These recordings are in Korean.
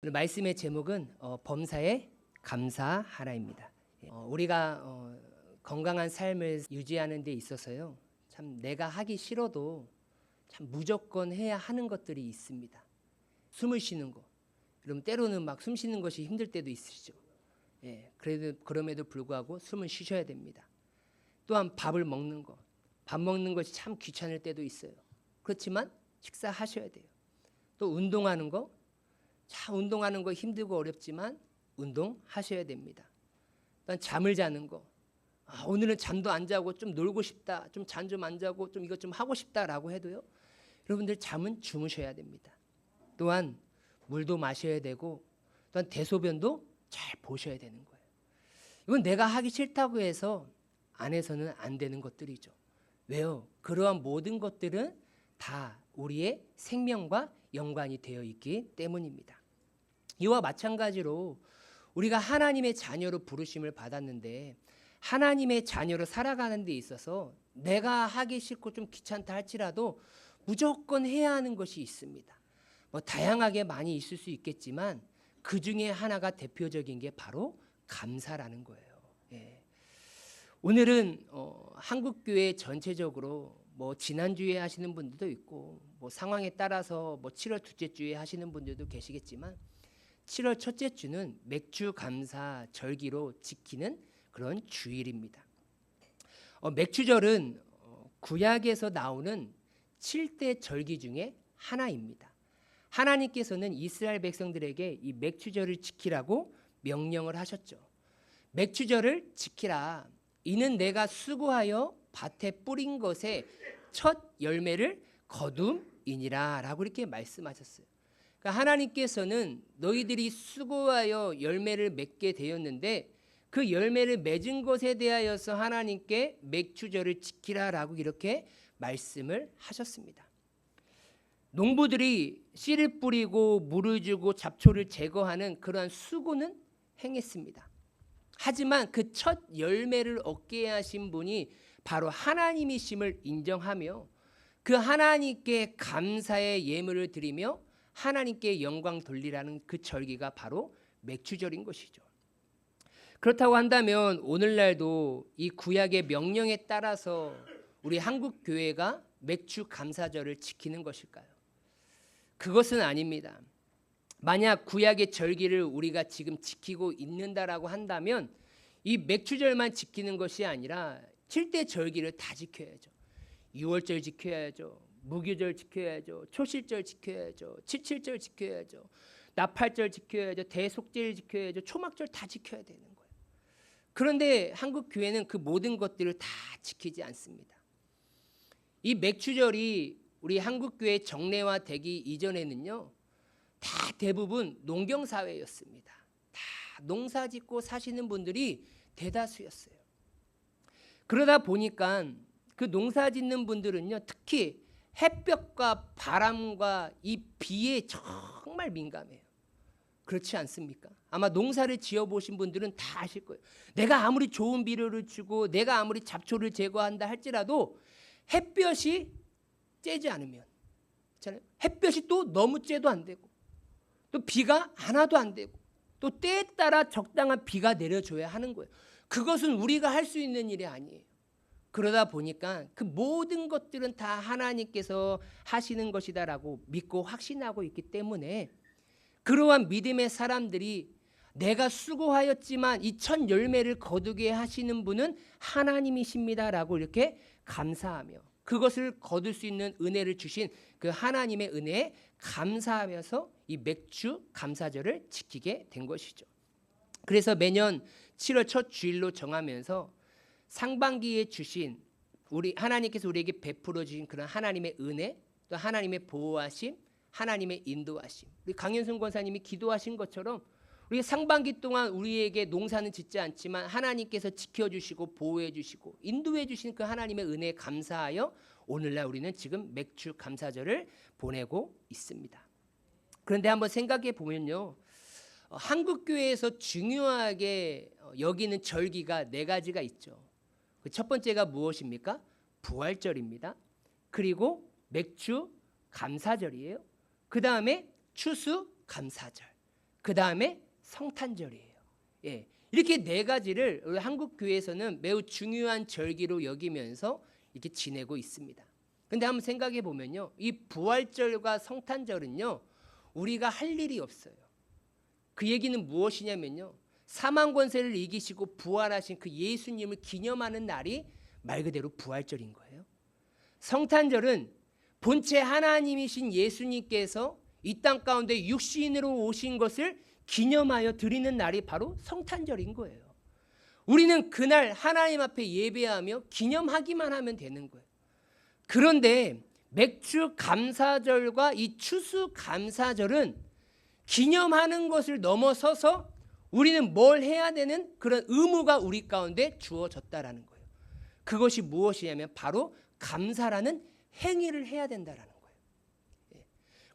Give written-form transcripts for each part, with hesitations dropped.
오늘 말씀의 제목은 범사에 감사하라입니다. 우리가 건강한 삶을 유지하는 데 있어서요, 참 내가 하기 싫어도 참 무조건 해야 하는 것들이 있습니다. 숨을 쉬는 거, 여러분 때로는 막 숨 쉬는 것이 힘들 때도 있으시죠. 그럼에도 불구하고 숨을 쉬셔야 됩니다. 또한 밥을 먹는 거, 밥 먹는 것이 참 귀찮을 때도 있어요. 그렇지만 식사하셔야 돼요. 또 운동하는 거, 운동하는 거 힘들고 어렵지만 운동하셔야 됩니다. 또한 잠을 자는 거, 오늘은 잠도 안 자고 좀 놀고 싶다, 좀 잠 좀 안 자고 좀 이것 좀 하고 싶다라고 해도요, 여러분들 잠은 주무셔야 됩니다. 또한 물도 마셔야 되고, 또한 대소변도 잘 보셔야 되는 거예요. 이건 내가 하기 싫다고 해서 안 해서는 안 되는 것들이죠. 왜요? 그러한 모든 것들은 다 우리의 생명과 연관이 되어 있기 때문입니다. 이와 마찬가지로 우리가 하나님의 자녀로 부르심을 받았는데, 하나님의 자녀로 살아가는 데 있어서 내가 하기 싫고 좀 귀찮다 할지라도 무조건 해야 하는 것이 있습니다. 다양하게 많이 있을 수 있겠지만 그 중에 하나가 대표적인 게 바로 감사라는 거예요. 오늘은 한국교회 전체적으로 지난주에 하시는 분들도 있고, 상황에 따라서 7월 둘째 주에 하시는 분들도 계시겠지만, 7월 첫째 주는 맥주 감사 절기로 지키는 그런 주일입니다. 맥주절은 구약에서 나오는 7대 절기 중에 하나입니다. 하나님께서는 이스라엘 백성들에게 이 맥주절을 지키라고 명령을 하셨죠. 맥주절을 지키라. 이는 내가 수고하여 밭에 뿌린 것에 첫 열매를 거둠이니라 라고 이렇게 말씀하셨어요. 그러니까 하나님께서는 너희들이 수고하여 열매를 맺게 되었는데 그 열매를 맺은 것에 대하여서 하나님께 맥주절을 지키라 라고 이렇게 말씀을 하셨습니다. 농부들이 씨를 뿌리고 물을 주고 잡초를 제거하는 그러한 수고는 행했습니다. 하지만 그 첫 열매를 얻게 하신 분이 바로 하나님이심을 인정하며 그 하나님께 감사의 예물을 드리며 하나님께 영광 돌리라는 그 절기가 바로 맥주절인 것이죠. 그렇다고 한다면 오늘날도 이 구약의 명령에 따라서 우리 한국 교회가 맥주 감사절을 지키는 것일까요? 그것은 아닙니다. 만약 구약의 절기를 우리가 지금 지키고 있는다라고 한다면 이 맥주절만 지키는 것이 아니라 7대 절기를 다 지켜야죠. 유월절 지켜야죠. 무교절 지켜야죠. 초실절 지켜야죠. 칠칠절 지켜야죠. 나팔절 지켜야죠. 대속절 지켜야죠. 초막절 다 지켜야 되는 거예요. 그런데 한국 교회는 그 모든 것들을 다 지키지 않습니다. 이 맥주절이 우리 한국 교회 정례화되기 이전에는요, 다 대부분 농경사회였습니다. 다 농사짓고 사시는 분들이 대다수였어요. 그러다 보니까 그 농사짓는 분들은요, 특히 햇볕과 바람과 이 비에 정말 민감해요. 그렇지 않습니까? 아마 농사를 지어보신 분들은 다 아실 거예요. 내가 아무리 좋은 비료를 주고 내가 아무리 잡초를 제거한다 할지라도 햇볕이 쬐지 않으면, 햇볕이 또 너무 쬐도 안 되고 또 비가 안 와도 안 되고 또 때에 따라 적당한 비가 내려줘야 하는 거예요. 그것은 우리가 할 수 있는 일이 아니에요. 그러다 보니까 그 모든 것들은 다 하나님께서 하시는 것이다라고 믿고 확신하고 있기 때문에 그러한 믿음의 사람들이 내가 수고하였지만 이 첫 열매를 거두게 하시는 분은 하나님이십니다라고 이렇게 감사하며 그것을 거둘 수 있는 은혜를 주신 그 하나님의 은혜에 감사하면서 이 맥주 감사절을 지키게 된 것이죠. 그래서 매년 7월 첫 주일로 정하면서 상반기에 주신 우리 하나님께서 우리에게 베풀어 주신 그런 하나님의 은혜, 또 하나님의 보호하심, 하나님의 인도하심, 우리 강현순 권사님이 기도하신 것처럼 우리 상반기 동안 우리에게 농사는 짓지 않지만 하나님께서 지켜주시고 보호해주시고 인도해주신 그 하나님의 은혜에 감사하여 오늘날 우리는 지금 맥주 감사절을 보내고 있습니다. 그런데 한번 생각해 보면요, 한국교회에서 중요하게 여기는 절기가 4가지가 있죠. 첫 번째가 무엇입니까? 부활절입니다. 그리고 맥주 감사절이에요. 그 다음에 추수 감사절, 그 다음에 성탄절이에요. 예, 이렇게 네 가지를 우리 한국 교회에서는 매우 중요한 절기로 여기면서 이렇게 지내고 있습니다. 근데 한번 생각해 보면요, 이 부활절과 성탄절은요 우리가 할 일이 없어요. 그 얘기는 무엇이냐면요, 사망 권세를 이기시고 부활하신 그 예수님을 기념하는 날이 말 그대로 부활절인 거예요. 성탄절은 본체 하나님이신 예수님께서 이 땅 가운데 육신으로 오신 것을 기념하여 드리는 날이 바로 성탄절인 거예요. 우리는 그날 하나님 앞에 예배하며 기념하기만 하면 되는 거예요. 그런데 맥주 감사절과 이 추수 감사절은 기념하는 것을 넘어서서 우리는 뭘 해야 되는 그런 의무가 우리 가운데 주어졌다라는 거예요. 그것이 무엇이냐면 바로 감사라는 행위를 해야 된다라는 거예요.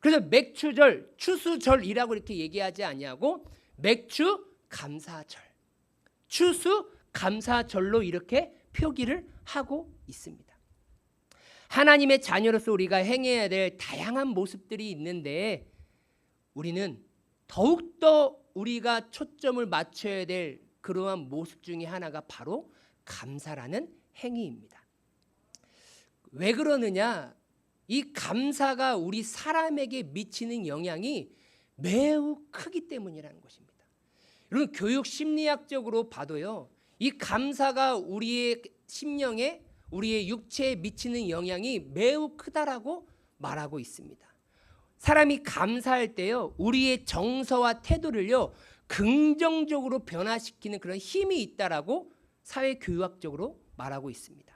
그래서 맥주절, 추수절이라고 이렇게 얘기하지 아니하고 맥주 감사절, 추수 감사절로 이렇게 표기를 하고 있습니다. 하나님의 자녀로서 우리가 행해야 될 다양한 모습들이 있는데 우리는 더욱더 우리가 초점을 맞춰야 될 그러한 모습 중에 하나가 바로 감사라는 행위입니다. 왜 그러느냐? 이 감사가 우리 사람에게 미치는 영향이 매우 크기 때문이라는 것입니다. 여러분, 교육 심리학적으로 봐도요, 이 감사가 우리의 심령에, 우리의 육체에 미치는 영향이 매우 크다라고 말하고 있습니다. 사람이 감사할 때요, 우리의 정서와 태도를요 긍정적으로 변화시키는 그런 힘이 있다라고 사회교육학적으로 말하고 있습니다.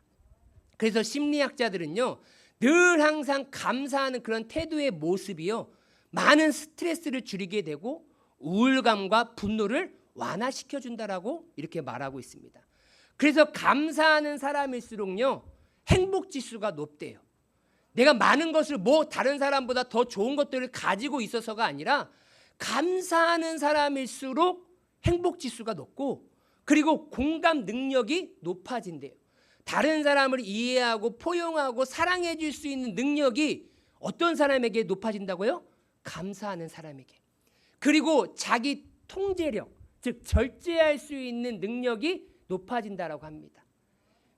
그래서 심리학자들은요, 늘 항상 감사하는 그런 태도의 모습이요 많은 스트레스를 줄이게 되고 우울감과 분노를 완화시켜 준다라고 이렇게 말하고 있습니다. 그래서 감사하는 사람일수록요 행복 지수가 높대요. 내가 많은 것을 다른 사람보다 더 좋은 것들을 가지고 있어서가 아니라 감사하는 사람일수록 행복 지수가 높고 그리고 공감 능력이 높아진대요. 다른 사람을 이해하고 포용하고 사랑해 줄 수 있는 능력이 어떤 사람에게 높아진다고요? 감사하는 사람에게. 그리고 자기 통제력, 즉 절제할 수 있는 능력이 높아진다라고 합니다.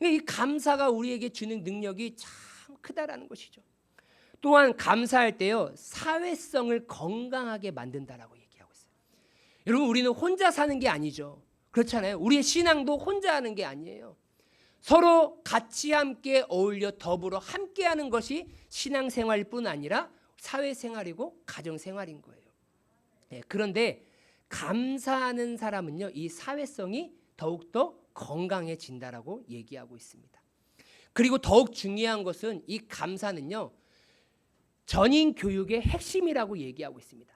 이 감사가 우리에게 주는 능력이 참 크다라는 것이죠. 또한 감사할 때요 사회성을 건강하게 만든다라고 얘기하고 있어요. 여러분, 우리는 혼자 사는 게 아니죠. 그렇잖아요. 우리의 신앙도 혼자 하는 게 아니에요. 서로 같이 함께 어울려 더불어 함께하는 것이 신앙생활일 뿐 아니라 사회생활이고 가정생활인 거예요. 그런데 감사하는 사람은요 이 사회성이 더욱더 건강해진다라고 얘기하고 있습니다. 그리고 더욱 중요한 것은 이 감사는요 전인 교육의 핵심이라고 얘기하고 있습니다.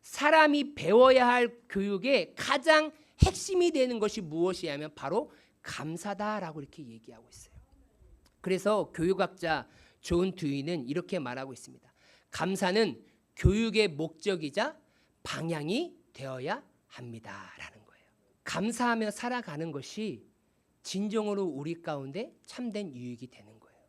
사람이 배워야 할 교육의 가장 핵심이 되는 것이 무엇이냐면 바로 감사다라고 이렇게 얘기하고 있어요. 그래서 교육학자 존 듀이는 이렇게 말하고 있습니다. 감사는 교육의 목적이자 방향이 되어야 합니다라는 거예요. 감사하며 살아가는 것이 진정으로 우리 가운데 참된 유익이 되는 거예요.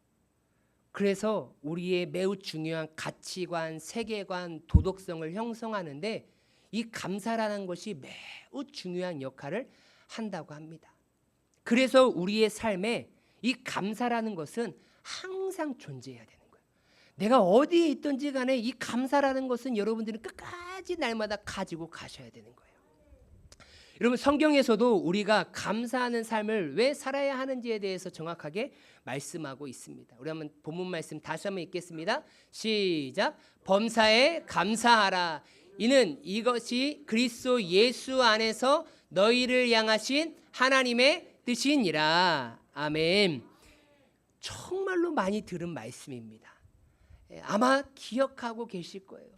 그래서 우리의 매우 중요한 가치관, 세계관, 도덕성을 형성하는데 이 감사라는 것이 매우 중요한 역할을 한다고 합니다. 그래서 우리의 삶에 이 감사라는 것은 항상 존재해야 되는 거예요. 내가 어디에 있든지 간에 이 감사라는 것은 여러분들은 끝까지 날마다 가지고 가셔야 되는 거예요. 여러분, 성경에서도 우리가 감사하는 삶을 왜 살아야 하는지에 대해서 정확하게 말씀하고 있습니다. 우리 한번 본문 말씀 다시 한번 읽겠습니다. 시작. 범사에 감사하라. 이는 이것이 그리스도 예수 안에서 너희를 향하신 하나님의 뜻이니라. 아멘. 정말로 많이 들은 말씀입니다. 아마 기억하고 계실 거예요.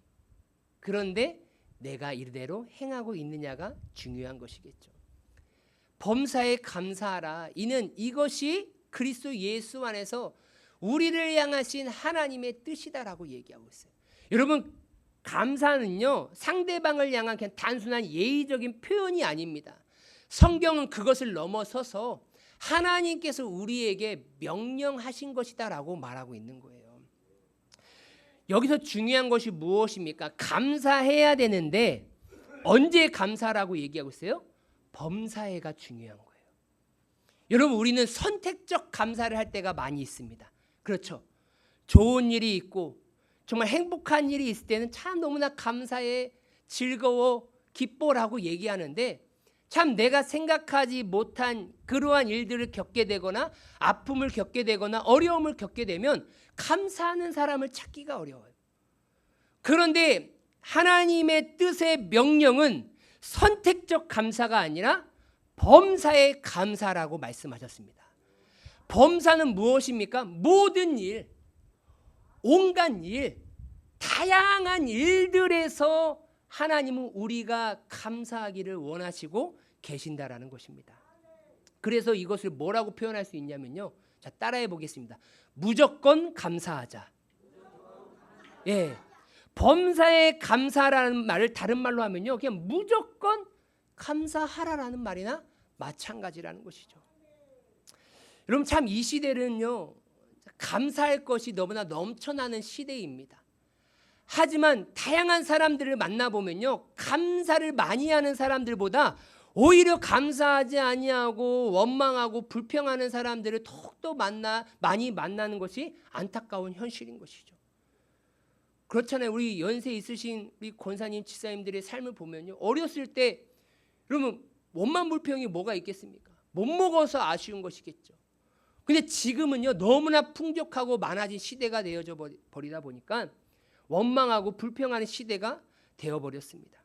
그런데 내가 이대로 행하고 있느냐가 중요한 것이겠죠. 범사에 감사하라. 이는 이것이 그리스도 예수 안에서 우리를 향하신 하나님의 뜻이다라고 얘기하고 있어요. 여러분, 감사는요 상대방을 향한 그냥 단순한 예의적인 표현이 아닙니다. 성경은 그것을 넘어서서 하나님께서 우리에게 명령하신 것이다라고 말하고 있는 거예요. 여기서 중요한 것이 무엇입니까? 감사해야 되는데 언제 감사라고 얘기하고 있어요? 범사에가 중요한 거예요. 여러분, 우리는 선택적 감사를 할 때가 많이 있습니다. 그렇죠? 좋은 일이 있고 정말 행복한 일이 있을 때는 참 너무나 감사해, 즐거워, 기뻐라고 얘기하는데, 참 내가 생각하지 못한 그러한 일들을 겪게 되거나 아픔을 겪게 되거나 어려움을 겪게 되면 감사하는 사람을 찾기가 어려워요. 그런데 하나님의 뜻의 명령은 선택적 감사가 아니라 범사의 감사라고 말씀하셨습니다. 범사는 무엇입니까? 모든 일, 온갖 일, 다양한 일들에서 하나님은 우리가 감사하기를 원하시고 계신다라는 것입니다. 그래서 이것을 뭐라고 표현할 수 있냐면요. 자, 따라해 보겠습니다. 무조건 감사하자. 예. 범사에 감사라는 말을 다른 말로 하면요, 그냥 무조건 감사하라라는 말이나 마찬가지라는 것이죠. 여러분, 참 이 시대는요, 감사할 것이 너무나 넘쳐나는 시대입니다. 하지만 다양한 사람들을 만나보면요, 감사를 많이 하는 사람들보다 오히려 감사하지 아니하고 원망하고 불평하는 사람들을 더욱더 많이 만나는 것이 안타까운 현실인 것이죠. 그렇잖아요. 우리 연세 있으신 우리 권사님, 지사님들의 삶을 보면요, 어렸을 때 그러면 원망 불평이 뭐가 있겠습니까? 못 먹어서 아쉬운 것이겠죠. 근데 지금은요, 너무나 풍족하고 많아진 시대가 되어져 버리다 보니까 원망하고 불평하는 시대가 되어버렸습니다.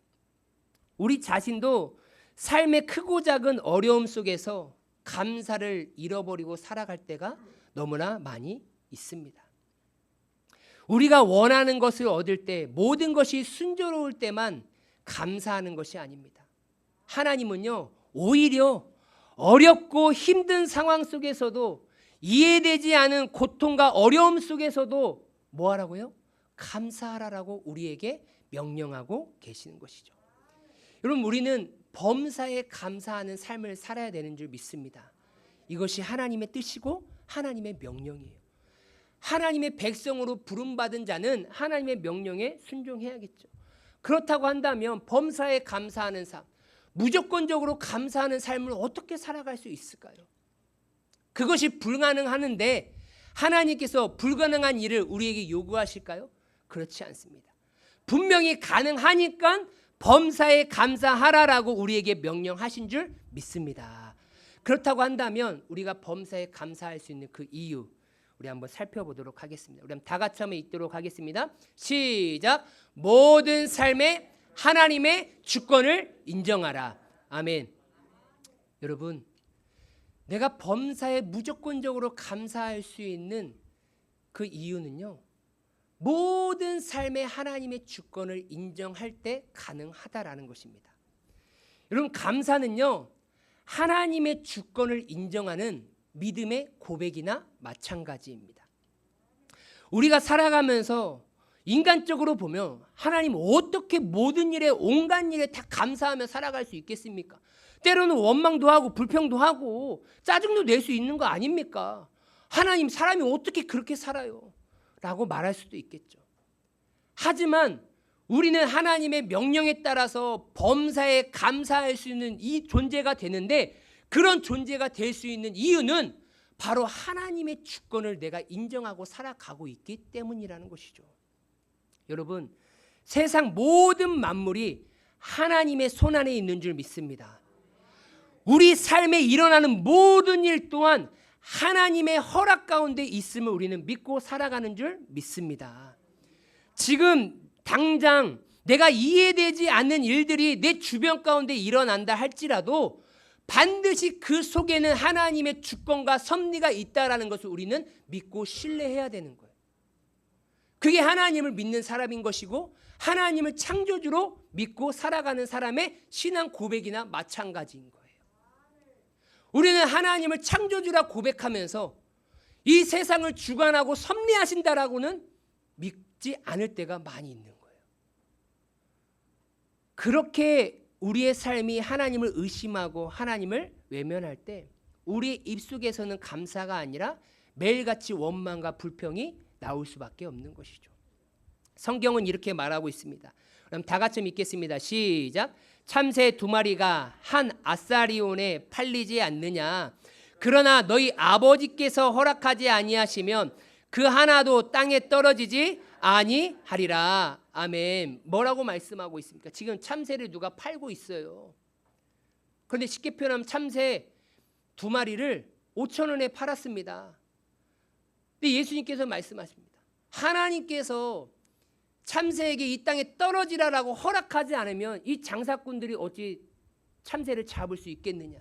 우리 자신도 삶의 크고 작은 어려움 속에서 감사를 잃어버리고 살아갈 때가 너무나 많이 있습니다. 우리가 원하는 것을 얻을 때, 모든 것이 순조로울 때만 감사하는 것이 아닙니다. 하나님은요, 오히려 어렵고 힘든 상황 속에서도, 이해되지 않은 고통과 어려움 속에서도 뭐 하라고요? 감사하라라고 우리에게 명령하고 계시는 것이죠. 여러분, 우리는 범사에 감사하는 삶을 살아야 되는 줄 믿습니다. 이것이 하나님의 뜻이고 하나님의 명령이에요. 하나님의 백성으로 부름받은 자는 하나님의 명령에 순종해야겠죠. 그렇다고 한다면 범사에 감사하는 삶, 무조건적으로 감사하는 삶을 어떻게 살아갈 수 있을까요? 그것이 불가능하는데 하나님께서 불가능한 일을 우리에게 요구하실까요? 그렇지 않습니다. 분명히 가능하니까 범사에 감사하라라고 우리에게 명령하신 줄 믿습니다. 그렇다고 한다면 우리가 범사에 감사할 수 있는 그 이유, 우리 한번 살펴보도록 하겠습니다. 우리 한번 다 같이 한번 읽도록 하겠습니다. 시작. 모든 삶에 하나님의 주권을 인정하라. 아멘. 여러분, 내가 범사에 무조건적으로 감사할 수 있는 그 이유는요, 모든 삶에 하나님의 주권을 인정할 때 가능하다라는 것입니다. 여러분, 감사는요, 하나님의 주권을 인정하는 믿음의 고백이나 마찬가지입니다. 우리가 살아가면서 인간적으로 보면 하나님 어떻게 모든 일에, 온갖 일에 다 감사하며 살아갈 수 있겠습니까? 때로는 원망도 하고 불평도 하고 짜증도 낼 수 있는 거 아닙니까? 하나님, 사람이 어떻게 그렇게 살아요? 라고 말할 수도 있겠죠. 하지만 우리는 하나님의 명령에 따라서 범사에 감사할 수 있는 이 존재가 되는데, 그런 존재가 될 수 있는 이유는 바로 하나님의 주권을 내가 인정하고 살아가고 있기 때문이라는 것이죠. 여러분, 세상 모든 만물이 하나님의 손안에 있는 줄 믿습니다. 우리 삶에 일어나는 모든 일 또한 하나님의 허락 가운데 있음을 우리는 믿고 살아가는 줄 믿습니다. 지금 당장 내가 이해되지 않는 일들이 내 주변 가운데 일어난다 할지라도 반드시 그 속에는 하나님의 주권과 섭리가 있다라는 것을 우리는 믿고 신뢰해야 되는 거예요. 그게 하나님을 믿는 사람인 것이고, 하나님을 창조주로 믿고 살아가는 사람의 신앙 고백이나 마찬가지인 거예요. 우리는 하나님을 창조주라 고백하면서 이 세상을 주관하고 섭리하신다라고는 믿지 않을 때가 많이 있는 거예요. 그렇게 우리의 삶이 하나님을 의심하고 하나님을 외면할 때 우리의 입속에서는 감사가 아니라 매일같이 원망과 불평이 나올 수밖에 없는 것이죠. 성경은 이렇게 말하고 있습니다. 그럼 다 같이 읽겠습니다. 시작. 참새 2마리가 한 아사리온에 팔리지 않느냐. 그러나 너희 아버지께서 허락하지 아니하시면 그 하나도 땅에 떨어지지 아니하리라. 아멘. 뭐라고 말씀하고 있습니까? 지금 참새를 누가 팔고 있어요. 그런데 쉽게 표현하면 참새 2마리를 5,000원에 팔았습니다. 근데 예수님께서 말씀하십니다. 하나님께서 참새에게 이 땅에 떨어지라라고 허락하지 않으면 이 장사꾼들이 어찌 참새를 잡을 수 있겠느냐.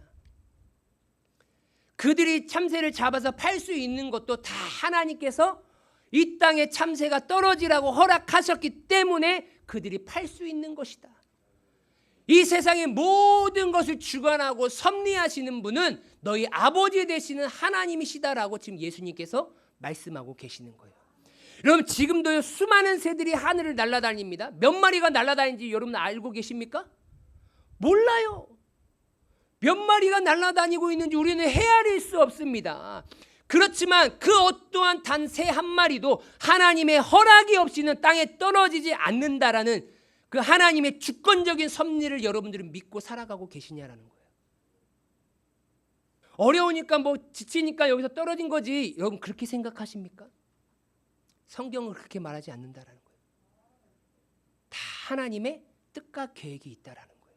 그들이 참새를 잡아서 팔 수 있는 것도 다 하나님께서 이 땅에 참새가 떨어지라고 허락하셨기 때문에 그들이 팔 수 있는 것이다. 이 세상의 모든 것을 주관하고 섭리하시는 분은 너희 아버지 되시는 하나님이시다라고 지금 예수님께서 말씀하고 계시는 거예요. 여러분, 지금도 수많은 새들이 하늘을 날아다닙니다. 몇 마리가 날아다니는지 여러분 알고 계십니까? 몰라요. 몇 마리가 날아다니고 있는지 우리는 헤아릴 수 없습니다. 그렇지만 그 어떠한 단 새 한 마리도 하나님의 허락이 없이는 땅에 떨어지지 않는다라는 그 하나님의 주권적인 섭리를 여러분들은 믿고 살아가고 계시냐라는 거예요. 어려우니까 뭐 지치니까 여기서 떨어진 거지, 여러분 그렇게 생각하십니까? 성경은 그렇게 말하지 않는다라는 거예요. 다 하나님의 뜻과 계획이 있다라는 거예요.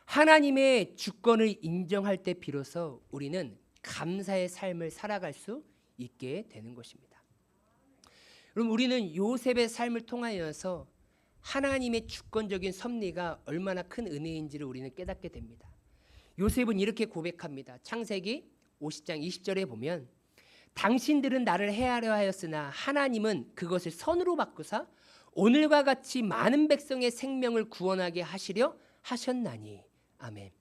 하나님의 주권을 인정할 때 비로소 우리는 감사의 삶을 살아갈 수 있게 되는 것입니다. 그럼 우리는 요셉의 삶을 통하여서 하나님의 주권적인 섭리가 얼마나 큰 은혜인지를 우리는 깨닫게 됩니다. 요셉은 이렇게 고백합니다. 창세기 50장 20절에 보면 당신들은 나를 해하려 하였으나 하나님은 그것을 선으로 바꾸사 오늘과 같이 많은 백성의 생명을 구원하게 하시려 하셨나니. 아멘.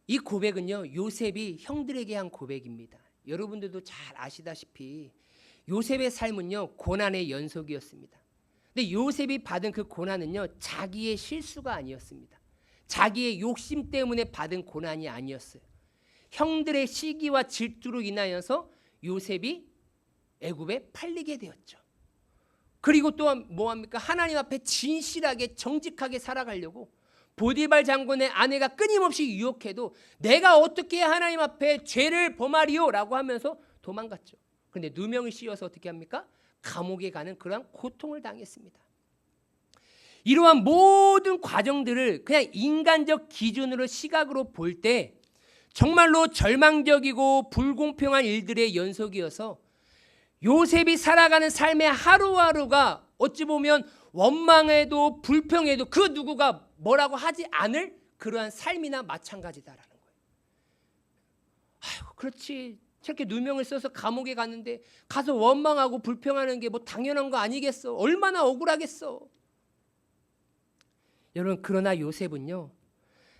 이 고백은요, 요셉이 형들에게 한 고백입니다. 여러분들도 잘 아시다시피 요셉의 삶은요, 고난의 연속이었습니다. 근데 요셉이 받은 그 고난은요, 자기의 실수가 아니었습니다. 자기의 욕심 때문에 받은 고난이 아니었어요. 형들의 시기와 질투로 인하여서 요셉이 애굽에 팔리게 되었죠. 그리고 또한 뭐합니까? 하나님 앞에 진실하게 정직하게 살아가려고 보디발 장군의 아내가 끊임없이 유혹해도 내가 어떻게 하나님 앞에 죄를 범하리요? 라고 하면서 도망갔죠. 그런데 누명을 씌워서 어떻게 합니까? 감옥에 가는 그러한 고통을 당했습니다. 이러한 모든 과정들을 그냥 인간적 기준으로 시각으로 볼 때 정말로 절망적이고 불공평한 일들의 연속이어서 요셉이 살아가는 삶의 하루하루가 어찌 보면 원망해도 불평해도 그 누구가 뭐라고 하지 않을 그러한 삶이나 마찬가지다라는 거예요. 아이고, 그렇지. 저렇게 누명을 써서 감옥에 갔는데 가서 원망하고 불평하는 게 뭐 당연한 거 아니겠어? 얼마나 억울하겠어? 여러분, 그러나 요셉은요,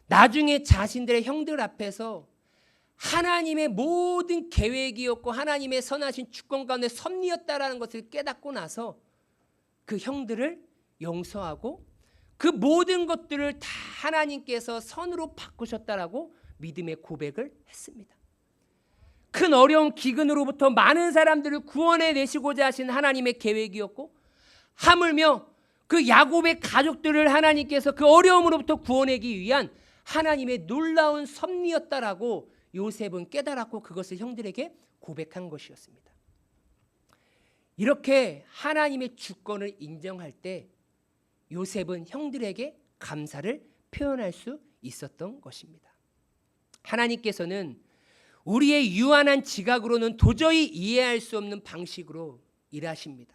나중에 자신들의 형들 앞에서 하나님의 모든 계획이었고 하나님의 선하신 주권 가운데 섭리였다라는 것을 깨닫고 나서 그 형들을 용서하고 그 모든 것들을 다 하나님께서 선으로 바꾸셨다라고 믿음의 고백을 했습니다. 큰 어려운 기근으로부터 많은 사람들을 구원해 내시고자 하신 하나님의 계획이었고 하물며 그 야곱의 가족들을 하나님께서 그 어려움으로부터 구원하기 위한 하나님의 놀라운 섭리였다라고 요셉은 깨달았고 그것을 형들에게 고백한 것이었습니다. 이렇게 하나님의 주권을 인정할 때 요셉은 형들에게 감사를 표현할 수 있었던 것입니다. 하나님께서는 우리의 유한한 지각으로는 도저히 이해할 수 없는 방식으로 일하십니다.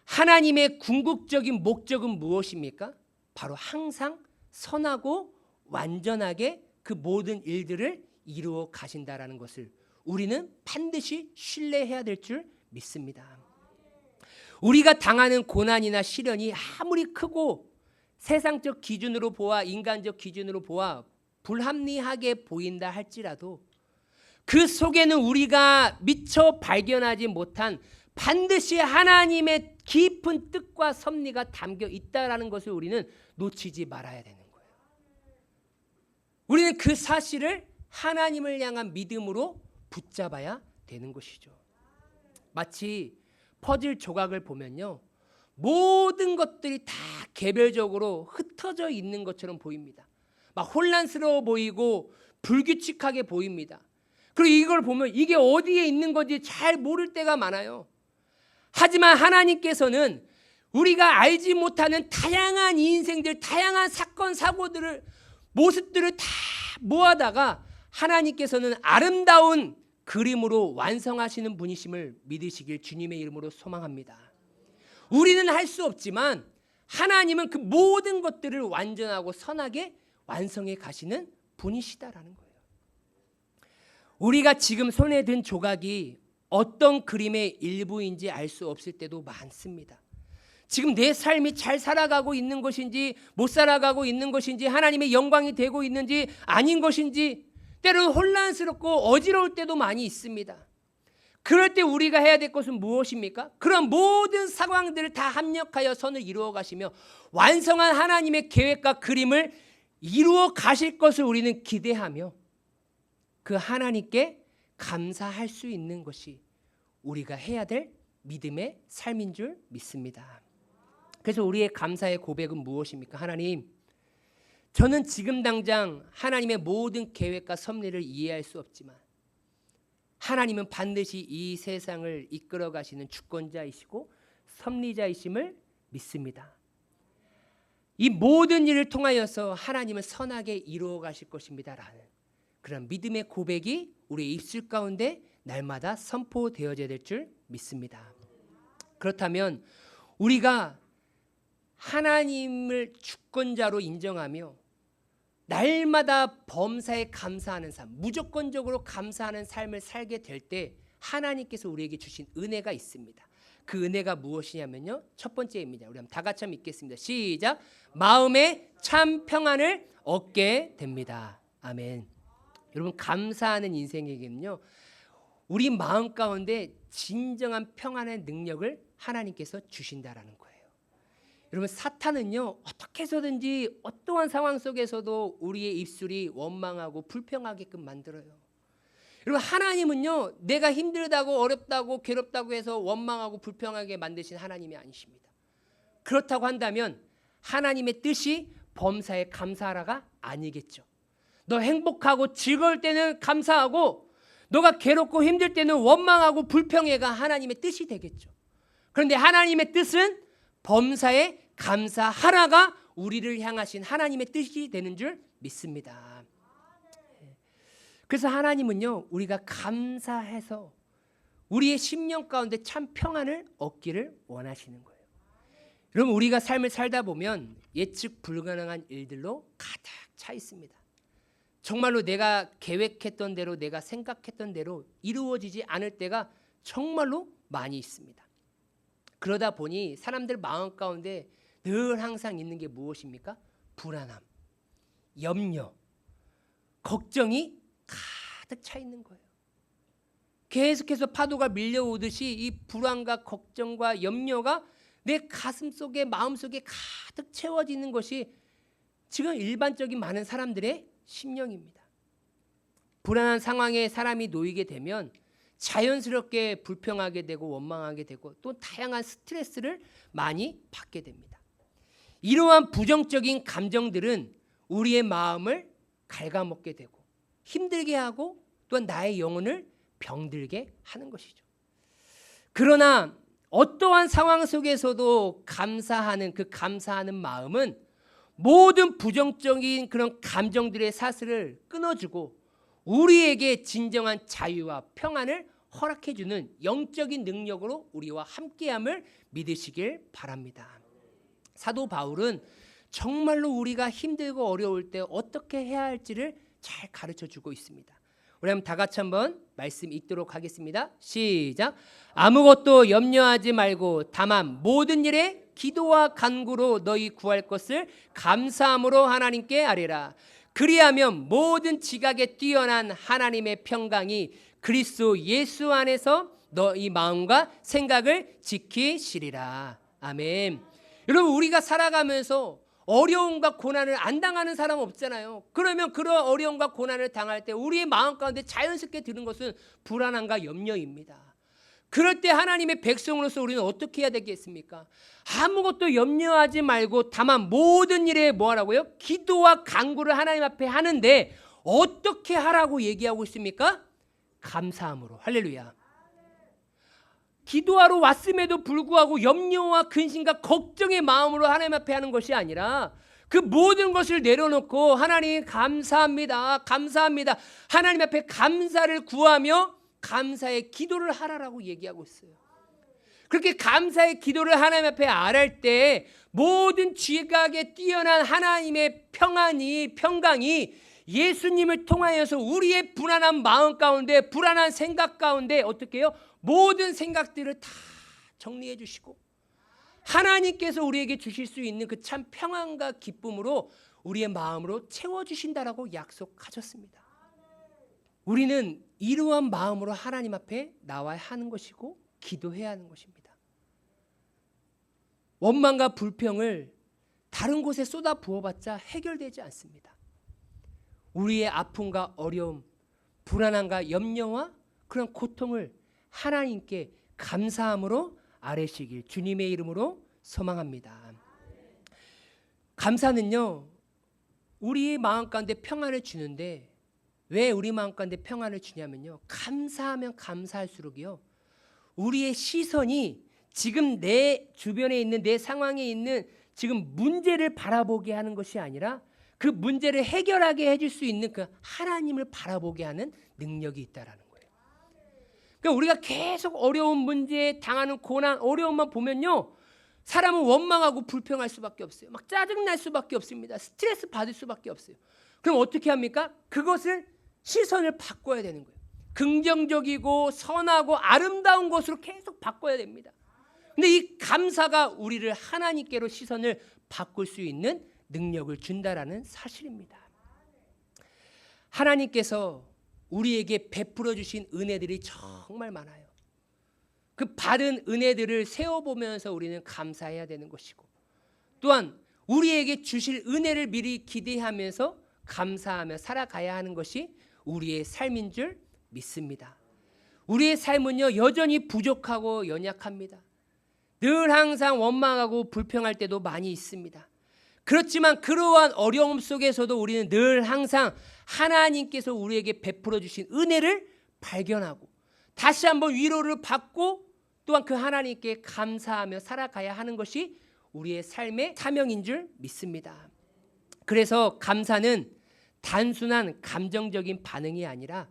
하나님의 궁극적인 목적은 무엇입니까? 바로 항상 선하고 완전하게 그 모든 일들을 이루어 가신다라는 것을 우리는 반드시 신뢰해야 될 줄 믿습니다. 우리가 당하는 고난이나 시련이 아무리 크고 세상적 기준으로 보아 인간적 기준으로 보아 불합리하게 보인다 할지라도 그 속에는 우리가 미처 발견하지 못한 반드시 하나님의 깊은 뜻과 섭리가 담겨 있다라는 것을 우리는 놓치지 말아야 되는 거예요. 우리는 그 사실을 하나님을 향한 믿음으로 붙잡아야 되는 것이죠. 마치 퍼즐 조각을 보면요, 모든 것들이 다 개별적으로 흩어져 있는 것처럼 보입니다. 막 혼란스러워 보이고 불규칙하게 보입니다. 그리고 이걸 보면 이게 어디에 있는 건지 잘 모를 때가 많아요. 하지만 하나님께서는 우리가 알지 못하는 다양한 인생들, 다양한 사건, 사고들을, 모습들을 다 모아다가 하나님께서는 아름다운 그림으로 완성하시는 분이심을 믿으시길 주님의 이름으로 소망합니다. 우리는 할 수 없지만 하나님은 그 모든 것들을 완전하고 선하게 완성해 가시는 분이시다라는 거예요. 우리가 지금 손에 든 조각이 어떤 그림의 일부인지 알 수 없을 때도 많습니다. 지금 내 삶이 잘 살아가고 있는 것인지 못 살아가고 있는 것인지 하나님의 영광이 되고 있는지 아닌 것인지 때로는 혼란스럽고 어지러울 때도 많이 있습니다. 그럴 때 우리가 해야 될 것은 무엇입니까? 그런 모든 상황들을 다 합력하여 선을 이루어 가시며 완성한 하나님의 계획과 그림을 이루어 가실 것을 우리는 기대하며 그 하나님께 감사할 수 있는 것이 우리가 해야 될 믿음의 삶인 줄 믿습니다. 그래서 우리의 감사의 고백은 무엇입니까? 하나님, 저는 지금 당장 하나님의 모든 계획과 섭리를 이해할 수 없지만 하나님은 반드시 이 세상을 이끌어 가시는 주권자이시고 섭리자이심을 믿습니다. 이 모든 일을 통하여서 하나님은 선하게 이루어 가실 것입니다라는 그런 믿음의 고백이 우리의 입술 가운데 날마다 선포되어져야 될 줄 믿습니다. 그렇다면 우리가 하나님을 주권자로 인정하며 날마다 범사에 감사하는 삶, 무조건적으로 감사하는 삶을 살게 될 때 하나님께서 우리에게 주신 은혜가 있습니다. 그 은혜가 무엇이냐면요, 첫 번째입니다. 우리 한번 다 같이 한번 읽겠습니다. 시작. 마음에 참 평안을 얻게 됩니다. 아멘. 여러분, 감사하는 인생에게는요, 우리 마음 가운데 진정한 평안의 능력을 하나님께서 주신다라는 거예요. 여러분, 사탄은요, 어떻게 해서든지 어떠한 상황 속에서도 우리의 입술이 원망하고 불평하게끔 만들어요. 여러분, 하나님은요, 내가 힘들다고 어렵다고 괴롭다고 해서 원망하고 불평하게 만드신 하나님이 아니십니다. 그렇다고 한다면 하나님의 뜻이 범사에 감사하라가 아니겠죠. 너 행복하고 즐거울 때는 감사하고 너가 괴롭고 힘들 때는 원망하고 불평해가 하나님의 뜻이 되겠죠. 그런데 하나님의 뜻은 범사에 감사하라가 우리를 향하신 하나님의 뜻이 되는 줄 믿습니다. 그래서 하나님은요, 우리가 감사해서 우리의 심령 가운데 참 평안을 얻기를 원하시는 거예요. 여러분, 우리가 삶을 살다 보면 예측 불가능한 일들로 가득 차 있습니다. 정말로 내가 계획했던 대로, 내가 생각했던 대로 이루어지지 않을 때가 정말로 많이 있습니다. 그러다 보니 사람들 마음 가운데 늘 항상 있는 게 무엇입니까? 불안함, 염려, 걱정이 가득 차 있는 거예요. 계속해서 파도가 밀려오듯이 이 불안과 걱정과 염려가 내 가슴 속에, 마음 속에 가득 채워지는 것이 지금 일반적인 많은 사람들의 심령입니다. 불안한 상황에 사람이 놓이게 되면 자연스럽게 불평하게 되고 원망하게 되고 또 다양한 스트레스를 많이 받게 됩니다. 이러한 부정적인 감정들은 우리의 마음을 갉아먹게 되고 힘들게 하고 또한 나의 영혼을 병들게 하는 것이죠. 그러나 어떠한 상황 속에서도 감사하는 그 감사하는 마음은 모든 부정적인 그런 감정들의 사슬을 끊어주고 우리에게 진정한 자유와 평안을 허락해주는 영적인 능력으로 우리와 함께함을 믿으시길 바랍니다. 사도 바울은 정말로 우리가 힘들고 어려울 때 어떻게 해야 할지를 잘 가르쳐주고 있습니다. 우리 한번 다 같이 한번 말씀 읽도록 하겠습니다. 시작. 아무것도 염려하지 말고 다만 모든 일에 기도와 간구로 너희 구할 것을 감사함으로 하나님께 아뢰라. 그리하면 모든 지각에 뛰어난 하나님의 평강이 그리스도 예수 안에서 너희 마음과 생각을 지키시리라. 아멘. 여러분, 우리가 살아가면서 어려움과 고난을 안 당하는 사람 없잖아요. 그러면 그런 어려움과 고난을 당할 때 우리의 마음 가운데 자연스럽게 드는 것은 불안함과 염려입니다. 그럴 때 하나님의 백성으로서 우리는 어떻게 해야 되겠습니까? 아무것도 염려하지 말고 다만 모든 일에 뭐 하라고요? 기도와 간구를 하나님 앞에 하는데 어떻게 하라고 얘기하고 있습니까? 감사함으로. 할렐루야. 기도하러 왔음에도 불구하고 염려와 근심과 걱정의 마음으로 하나님 앞에 하는 것이 아니라 그 모든 것을 내려놓고 하나님 감사합니다. 감사합니다. 하나님 앞에 감사를 구하며 감사의 기도를 하라라고 얘기하고 있어요. 그렇게 감사의 기도를 하나님 앞에 아뢰할 때 모든 지각에 뛰어난 하나님의 평강이 예수님을 통하여서 우리의 불안한 마음 가운데, 불안한 생각 가운데 어떻게 해요? 모든 생각들을 다 정리해 주시고 하나님께서 우리에게 주실 수 있는 그 참 평안과 기쁨으로 우리의 마음으로 채워주신다라고 약속하셨습니다. 우리는 이러한 마음으로 하나님 앞에 나와야 하는 것이고 기도해야 하는 것입니다. 원망과 불평을 다른 곳에 쏟아 부어봤자 해결되지 않습니다. 우리의 아픔과 어려움, 불안함과 염려와 그런 고통을 하나님께 감사함으로 아뢰시길 주님의 이름으로 소망합니다. 감사는요, 우리의 마음 가운데 평안을 주는데 왜 우리 마음 가운데 평안을 주냐면요, 감사하면 감사할수록이요, 우리의 시선이 지금 내 주변에 있는 내 상황에 있는 지금 문제를 바라보게 하는 것이 아니라 그 문제를 해결하게 해줄 수 있는 그 하나님을 바라보게 하는 능력이 있다라는 거예요. 그러니까 우리가 계속 어려운 문제에 당하는 고난, 어려움만 보면요, 사람은 원망하고 불평할 수밖에 없어요. 막 짜증날 수밖에 없습니다. 스트레스 받을 수밖에 없어요. 그럼 어떻게 합니까? 그것을 시선을 바꿔야 되는 거예요. 긍정적이고 선하고 아름다운 것으로 계속 바꿔야 됩니다. 근데 이 감사가 우리를 하나님께로 시선을 바꿀 수 있는 능력을 준다라는 사실입니다. 하나님께서 우리에게 베풀어 주신 은혜들이 정말 많아요. 그 받은 은혜들을 세어보면서 우리는 감사해야 되는 것이고, 또한 우리에게 주실 은혜를 미리 기대하면서 감사하며 살아가야 하는 것이 우리의 삶인 줄 믿습니다. 우리의 삶은요, 여전히 부족하고 연약합니다. 늘 항상 원망하고 불평할 때도 많이 있습니다. 그렇지만 그러한 어려움 속에서도 우리는 늘 항상 하나님께서 우리에게 베풀어 주신 은혜를 발견하고 다시 한번 위로를 받고 또한 그 하나님께 감사하며 살아가야 하는 것이 우리의 삶의 사명인 줄 믿습니다. 그래서 감사는 단순한 감정적인 반응이 아니라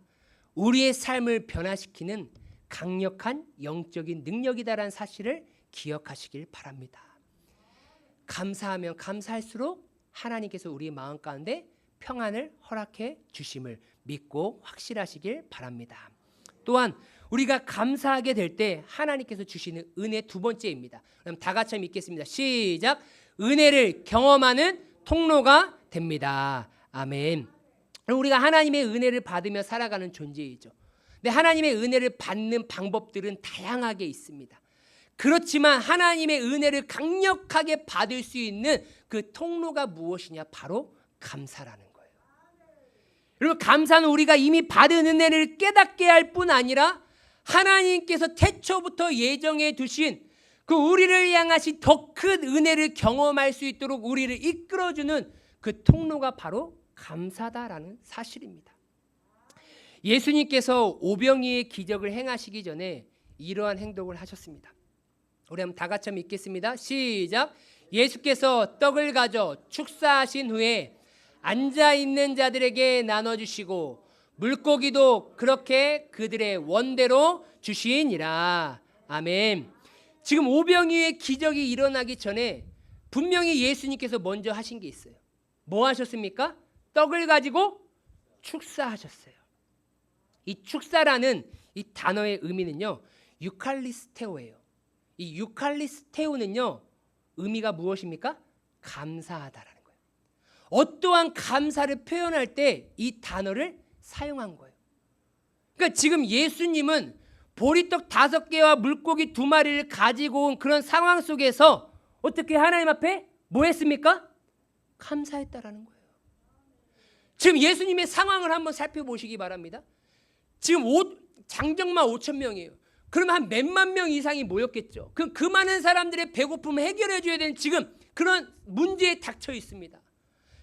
우리의 삶을 변화시키는 강력한 영적인 능력이다라는 사실을 기억하시길 바랍니다. 감사하면 감사할수록 하나님께서 우리 마음 가운데 평안을 허락해 주심을 믿고 확실하시길 바랍니다. 또한 우리가 감사하게 될 때 하나님께서 주시는 은혜 두 번째입니다. 그럼 다 같이 읽겠습니다. 시작. 은혜를 경험하는 통로가 됩니다. 아멘. 우리가 하나님의 은혜를 받으며 살아가는 존재이죠. 근데 하나님의 은혜를 받는 방법들은 다양하게 있습니다. 그렇지만 하나님의 은혜를 강력하게 받을 수 있는 그 통로가 무엇이냐? 바로 감사라는 거예요. 여러분, 감사는 우리가 이미 받은 은혜를 깨닫게 할 뿐 아니라 하나님께서 태초부터 예정해 두신 그 우리를 향하신 더 큰 은혜를 경험할 수 있도록 우리를 이끌어주는 그 통로가 바로 감사다라는 사실입니다. 예수님께서 오병이의 기적을 행하시기 전에 이러한 행동을 하셨습니다. 우리 한번 다 같이 한번 읽겠습니다. 시작. 예수께서 떡을 가져 축사하신 후에 앉아있는 자들에게 나눠주시고 물고기도 그렇게 그들의 원대로 주시니라. 아멘. 지금 오병이의 기적이 일어나기 전에 분명히 예수님께서 먼저 하신 게 있어요. 뭐 하셨습니까? 떡을 가지고 축사하셨어요. 이 축사라는 이 단어의 의미는요, 유칼리스테오예요. 이 유칼리스테오는요, 의미가 무엇입니까? 감사하다라는 거예요. 어떠한 감사를 표현할 때 이 단어를 사용한 거예요. 그러니까 지금 예수님은 보리떡 5개와 물고기 2마리를 가지고 온 그런 상황 속에서 어떻게 하나님 앞에 뭐 했습니까? 감사했다라는 거예요. 지금 예수님의 상황을 한번 살펴보시기 바랍니다. 지금 장정만 5,000명이에요. 그러면 한 몇만 명 이상이 모였겠죠. 그럼 그 많은 사람들의 배고픔을 해결해 줘야 되는 지금 그런 문제에 닥쳐 있습니다.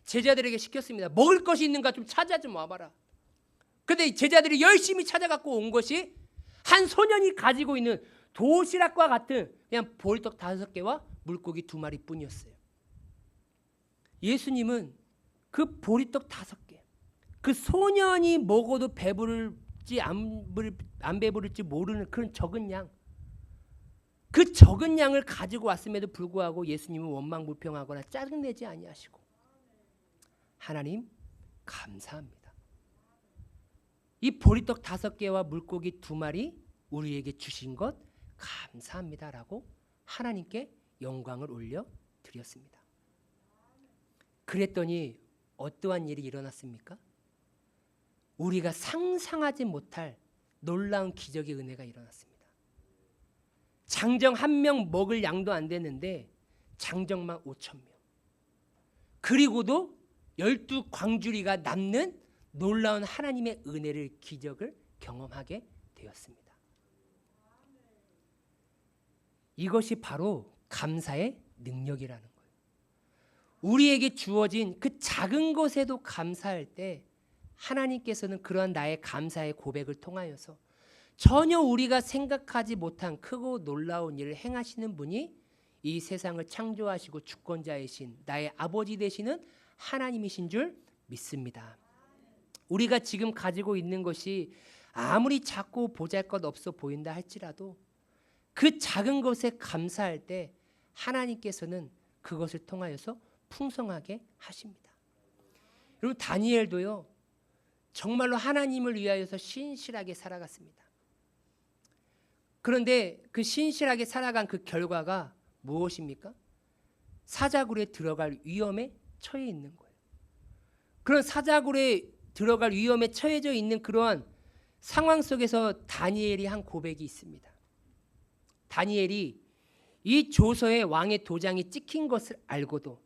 제자들에게 시켰습니다. 먹을 것이 있는가 좀 찾아 좀 와봐라. 그런데 제자들이 열심히 찾아갖고 온 것이 한 소년이 가지고 있는 도시락과 같은 그냥 보리떡 5개와 물고기 2마리 뿐이었어요. 예수님은 그 보리떡 5개, 그 소년이 먹어도 배부를지 안 배부를지 모르는 그런 적은 양, 그 적은 양을 가지고 왔음에도 불구하고 예수님은 원망불평하거나 짜증내지 아니하시고 하나님 감사합니다. 이 보리떡 5개와 물고기 2마리 우리에게 주신 것 감사합니다라고 하나님께 영광을 올려 드렸습니다. 그랬더니 어떠한 일이 일어났습니까? 우리가 상상하지 못할 놀라운 기적의 은혜가 일어났습니다. 장정 1명 먹을 양도 안 되는데 장정만 5,000명. 그리고도 12광주리가 남는 놀라운 하나님의 은혜를 기적을 경험하게 되었습니다. 이것이 바로 감사의 능력이라는 거예요. 우리에게 주어진 그 작은 것에도 감사할 때 하나님께서는 그러한 나의 감사의 고백을 통하여서 전혀 우리가 생각하지 못한 크고 놀라운 일을 행하시는 분이 이 세상을 창조하시고 주권자이신 나의 아버지 되시는 하나님이신 줄 믿습니다. 우리가 지금 가지고 있는 것이 아무리 작고 보잘것없어 보인다 할지라도 그 작은 것에 감사할 때 하나님께서는 그것을 통하여서 풍성하게 하십니다. 여러분 다니엘도요 정말로 하나님을 위하여서 신실하게 살아갔습니다. 그런데 그 신실하게 살아간 그 결과가 무엇입니까? 사자굴에 들어갈 위험에 처해 있는 거예요. 그런 사자굴에 들어갈 위험에 처해져 있는 그러한 상황 속에서 다니엘이 한 고백이 있습니다. 다니엘이 이 조서에 왕의 도장이 찍힌 것을 알고도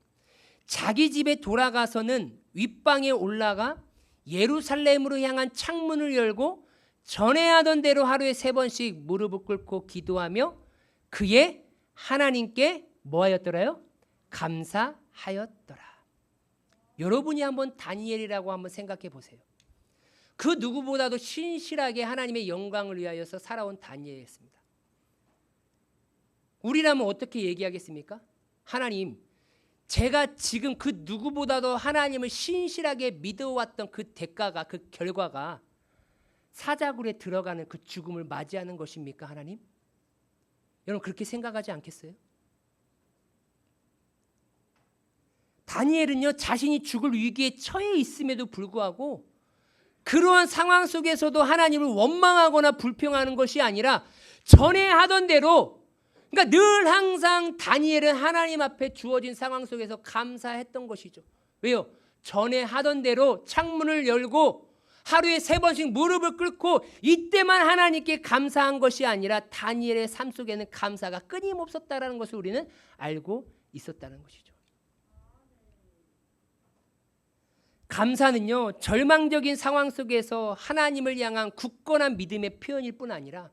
자기 집에 돌아가서는 윗방에 올라가 예루살렘으로 향한 창문을 열고 전에 하던 대로 하루에 3번씩 무릎을 꿇고 기도하며 그의 하나님께 뭐하였더라요? 감사하였더라. 여러분이 한번 다니엘이라고 한번 생각해 보세요. 그 누구보다도 신실하게 하나님의 영광을 위하여서 살아온 다니엘이었습니다. 우리라면 어떻게 얘기하겠습니까? 하나님, 제가 지금 그 누구보다도 하나님을 신실하게 믿어왔던 그 대가가, 그 결과가 사자굴에 들어가는 그 죽음을 맞이하는 것입니까, 하나님? 여러분 그렇게 생각하지 않겠어요? 다니엘은요 자신이 죽을 위기에 처해 있음에도 불구하고 그러한 상황 속에서도 하나님을 원망하거나 불평하는 것이 아니라 전에 하던 대로, 그러니까 늘 항상 다니엘은 하나님 앞에 주어진 상황 속에서 감사했던 것이죠. 왜요? 전에 하던 대로 창문을 열고 하루에 3번씩 무릎을 꿇고 이때만 하나님께 감사한 것이 아니라 다니엘의 삶 속에는 감사가 끊임없었다라는 것을 우리는 알고 있었다는 것이죠. 감사는요 절망적인 상황 속에서 하나님을 향한 굳건한 믿음의 표현일 뿐 아니라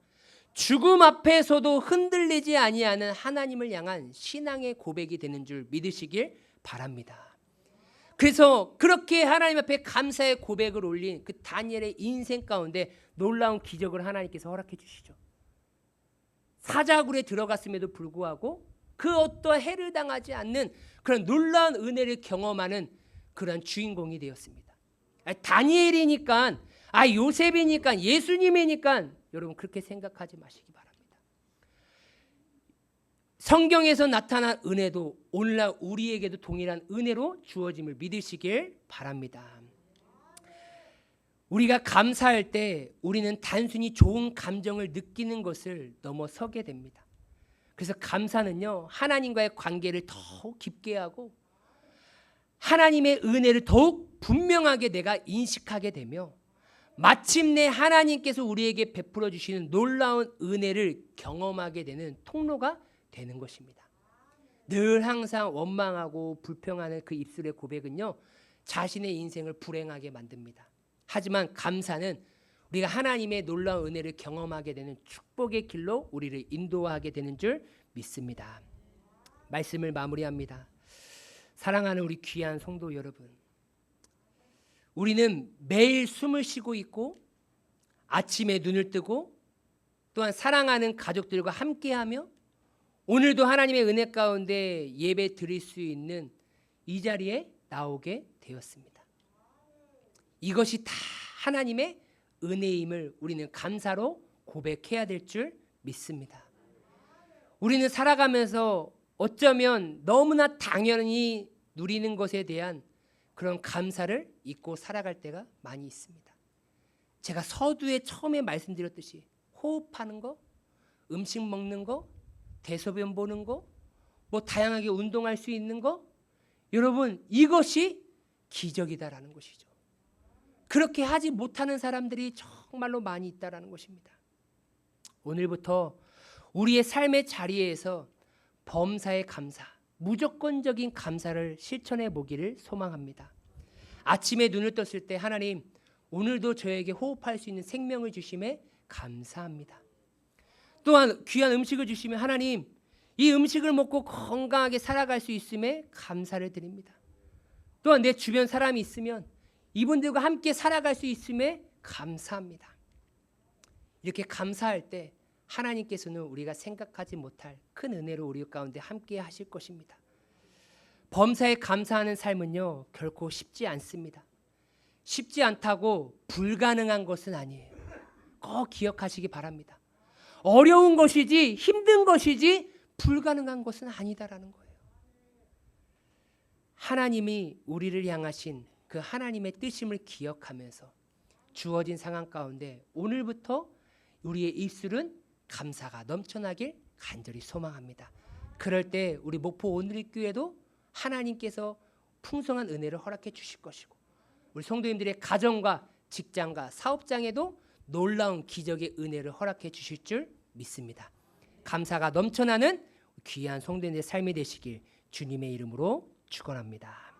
죽음 앞에서도 흔들리지 아니하는 하나님을 향한 신앙의 고백이 되는 줄 믿으시길 바랍니다. 그래서 그렇게 하나님 앞에 감사의 고백을 올린 그 다니엘의 인생 가운데 놀라운 기적을 하나님께서 허락해 주시죠. 사자굴에 들어갔음에도 불구하고 그 어떠한 해를 당하지 않는 그런 놀라운 은혜를 경험하는 그런 주인공이 되었습니다. 다니엘이니까, 요셉이니까, 예수님이니까 여러분 그렇게 생각하지 마시기 바랍니다. 성경에서 나타난 은혜도 오늘날 우리에게도 동일한 은혜로 주어짐을 믿으시길 바랍니다. 우리가 감사할 때 우리는 단순히 좋은 감정을 느끼는 것을 넘어서게 됩니다. 그래서 감사는요 하나님과의 관계를 더욱 깊게 하고 하나님의 은혜를 더욱 분명하게 내가 인식하게 되며 마침내 하나님께서 우리에게 베풀어 주시는 놀라운 은혜를 경험하게 되는 통로가 되는 것입니다. 늘 항상 원망하고 불평하는 그 입술의 고백은요 자신의 인생을 불행하게 만듭니다. 하지만 감사는 우리가 하나님의 놀라운 은혜를 경험하게 되는 축복의 길로 우리를 인도하게 되는 줄 믿습니다. 말씀을 마무리합니다. 사랑하는 우리 귀한 성도 여러분, 우리는 매일 숨을 쉬고 있고 아침에 눈을 뜨고 또한 사랑하는 가족들과 함께하며 오늘도 하나님의 은혜 가운데 예배 드릴 수 있는 이 자리에 나오게 되었습니다. 이것이 다 하나님의 은혜임을 우리는 감사로 고백해야 될 줄 믿습니다. 우리는 살아가면서 어쩌면 너무나 당연히 누리는 것에 대한 그런 감사를 잊고 살아갈 때가 많이 있습니다. 제가 서두에 처음에 말씀드렸듯이 호흡하는 거, 음식 먹는 거, 대소변 보는 거, 뭐 다양하게 운동할 수 있는 거, 여러분 이것이 기적이다라는 것이죠. 그렇게 하지 못하는 사람들이 정말로 많이 있다라는 것입니다. 오늘부터 우리의 삶의 자리에서 범사의 감사, 무조건적인 감사를 실천해 보기를 소망합니다. 아침에 눈을 떴을 때 하나님, 오늘도 저에게 호흡할 수 있는 생명을 주심에 감사합니다. 또한 귀한 음식을 주시면 하나님, 이 음식을 먹고 건강하게 살아갈 수 있음에 감사를 드립니다. 또한 내 주변 사람이 있으면 이분들과 함께 살아갈 수 있음에 감사합니다. 이렇게 감사할 때 하나님께서는 우리가 생각하지 못할 큰 은혜로 우리 가운데 함께 하실 것입니다. 범사에 감사하는 삶은요, 결코 쉽지 않습니다. 쉽지 않다고 불가능한 것은 아니에요. 꼭 기억하시기 바랍니다. 어려운 것이지 힘든 것이지 불가능한 것은 아니다라는 거예요. 하나님이 우리를 향하신 그 하나님의 뜻임을 기억하면서 주어진 상황 가운데 오늘부터 우리의 입술은 감사가 넘쳐나길 간절히 소망합니다. 그럴 때 우리 목포 온누리교회도 하나님께서 풍성한 은혜를 허락해 주실 것이고 우리 성도님들의 가정과 직장과 사업장에도 놀라운 기적의 은혜를 허락해 주실 줄 믿습니다. 감사가 넘쳐나는 귀한 성도님의 삶이 되시길 주님의 이름으로 축원합니다.